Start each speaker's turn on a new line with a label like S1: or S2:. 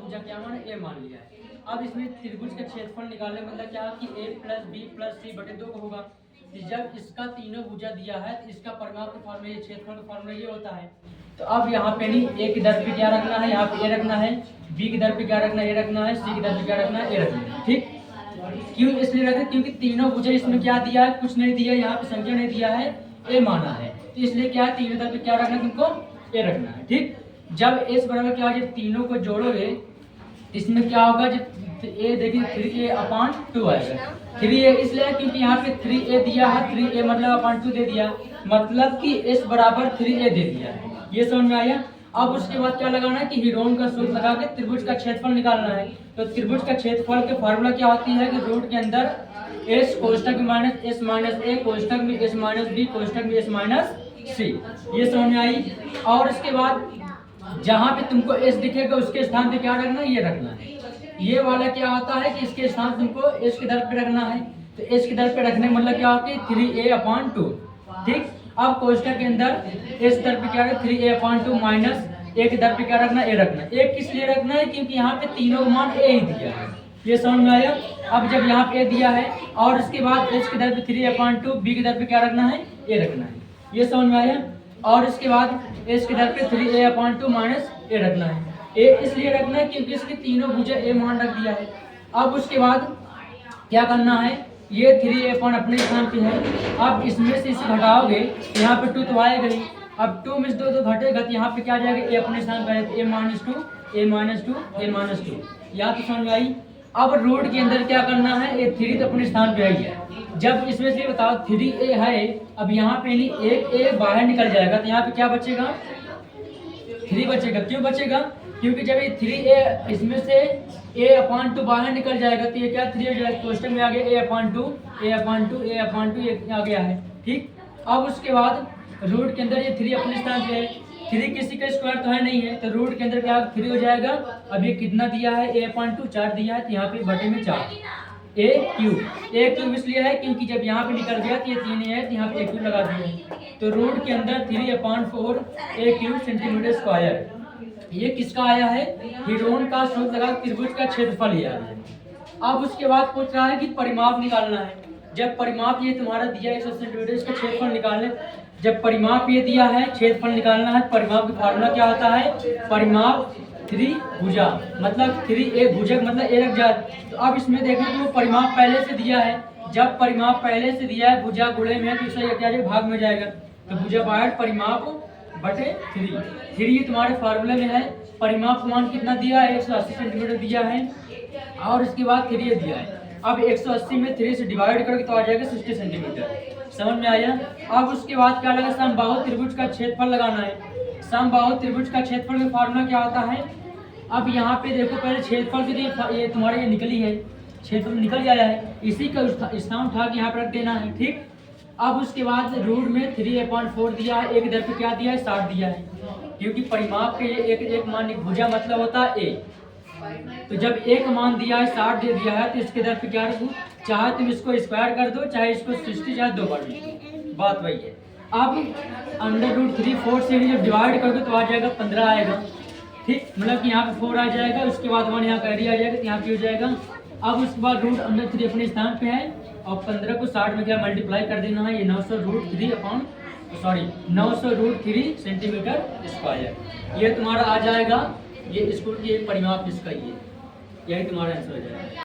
S1: भुजा क्या मान ए मान लिया है। अब इसमें त्रिभुज का क्षेत्रफल निकालने मतलब क्या कि a प्लस बी प्लस सी बटे 2 का होगा। तो जब इसका तीनों भुजा दिया है तो इसका परिमाप का फॉर्मूला ये क्षेत्रफल का फॉर्मूला ये होता है। तो अब यहाँ पे नहीं a की दर पे क्या रखना है, यहाँ पे a रखना है, b की दर पे क्या रखना है, a रखना है, c की दर पे क्या रखना है, a रखना है। ठीक, क्यों इसलिए रखे क्योंकि तीनों भुजा इसमें क्या दिया है, कुछ नहीं दिया, यहाँ पे संख्या नहीं दिया है, a माना है, तो इसलिए क्या है तीनों दर पे क्या रखना है, तुमको a रखना है। ठीक, जब s बराबर क्या हो, जब तीनों को जोड़ोगे इसमें क्या होगा, जब a देखिए 3a/2 आएगा। 3a इसलिए क्योंकि यहाँ पे 3a दिया है, 3a मतलब /2 दे दिया, मतलब कि s बराबर 3a दे दिया है। ये समझ में आया। अब उसके बाद क्या लगाना है कि हिडोन का सूत्र लगा के त्रिभुज का क्षेत्रफल निकालना है। तो त्रिभुज का क्षेत्रफल के फॉर्मूला क्या होती है कि रूट के अंदर s कोष्ठक में माइनस s माइनस a कोष्ठक में s माइनस b कोष्ठक में s माइनस c। ये समझ में आई। और उसके बाद जहाँ पे तुमको s दिखेगा उसके स्थान पे क्या रखना है, ये रखना है। ये वाला क्या होता है कि इसके स्थान तुमको s के दर पे रखना है। तो s के दर पे रखने मतलब क्या होता है 3a/2। ठीक, अब कोष्ठक के अंदर s दर पे क्या है 3a/2 माइनस a के दर पे क्या रखना है, a रखना है। a किस लिए रखना है, क्योंकि यहाँ पे तीनों का मान a ही दिया है। ये समझ में आया। अब जब यहाँ पे a दिया है और उसके बाद s के दर पे 3a/2, b के दर पे क्या रखना है, a रखना है। ये समझ में आया। और इसके बाद s के दर पे 3a/2 माइनस a रखना है। a इसलिए रखना है क्योंकि इसके तीनों भुजा a मान रख दिया है। अब उसके बाद क्या करना है, ये 3a अपने स्थान पे है। अब इसमें से इसे घटाओगे, यहाँ पे 2 तो आएगा ही। अब 2 में से 2 घटेगा तो यहाँ पे क्या जाएगा, a अपने स्थान पे है, a-2 a-2 a-2। यहाँ तो समझ में आई। अब रूट के अंदर क्या करना है, ये 3 तो अपने स्थान पे आई है। जब इसमें से बताओ 3a है, अब यहाँ पे नहीं एक a बाहर निकल जाएगा तो यहाँ पे क्या बचेगा, 3 बचेगा। क्यों बचेगा, क्योंकि जब ये 3a इसमें से a/2 बाहर निकल जाएगा तो ये क्या 3 हो जाएगा, कोष्ठक में आ गया a/2 a/2 a/2 ये आ गया है। ठीक, अब उसके बाद रूट के अंदर ये 3 अपने स्थान पे है। 3 किसी का स्क्वायर तो है नहीं है, तो रूट के अंदर क्या 3 हो जाएगा। अब ये कितना दिया है, a/2 4 दिया है, तो यहाँ पे बटे में 4 a³ इसलिए है क्योंकि जब यहाँ पे निकल गया तो ये 3 है, तो यहाँ पे a³ लगा दिया। तो रूट के अंदर 3/4 a³ सेंटीमीटर स्क्वायर। ये किसका आया है, हिडोन का सूत्र लगा त्रिभुज का क्षेत्रफल ही आया है। अब उसके बाद पूछ रहा है कि परिमाप निकालना है। जब परिमाप ये तुम्हारा दिया है 100 सेंटीमीटर, इसका क्षेत्रफल निकालने, जब परिमाप ये दिया है क्षेत्रफल निकालना है। परिमाप का फॉर्मूला क्या होता है, परिमाप 3 भुजा मतलब 3a भुजक मतलब a रख जाए। तो अब इसमें देखो तो परिमाप पहले से दिया है। जब परिमाप पहले से दिया है, भुजा गुणे में है तो इससे क्या जाएगा, भाग में जाएगा। तो भुजा बाहर परिमाप बटे 3 ये तुम्हारे फार्मूले में है। परिमाप मान कितना दिया है, 180 सेंटीमीटर दिया है और इसके बाद 3 दिया है। अब 180 में 3 से डिवाइड करोगे तो आ जाएगा 60 सेंटीमीटर। समझ में आया। अब उसके बाद क्या लगा, समबाहु त्रिभुज का क्षेत्रफल लगाना है। समबाहु त्रिभुज का क्षेत्रफल का फार्मूला क्या होता है। अब यहाँ पे देखो पहले क्षेत्रफल की ये तुम्हारे ये निकली है, क्षेत्रफल निकल गया है, इसी का स्थान उठा के यहाँ पर रख देना है। ठीक, अब उसके बाद रूट में 3a/4 दिया है, एक दर पे क्या दिया है 60 दिया है, क्योंकि परिमाप के एक एक मान भुजा मतलब होता है a। तो जब एक मान दिया है 60 दे दिया है तो इसके दर पे क्या रखूँ, चाहे तुम इसको स्क्वायर कर दो, चाहे इसको 60 चाहे 2 बार लिख दो, बात वही है। अब √3/4 से जब डिवाइड करोगे तो आ जाएगा 15 आएगा। ठीक, मतलब कि यहाँ पे 4 आ जाएगा, उसके बाद 1 यहाँ कैरी आ जाएगा तो यहाँ पे हो जाएगा। अब उसके बाद √3 अपने स्थान पे है और 15 को 60 में क्या मल्टीप्लाई कर देना है, ये 900√3 सेंटीमीटर स्क्वायर। ये तुम्हारा आ जाएगा, ये इसको ये परिमाप इसका, ये यही तुम्हारा आंसर हो जाएगा।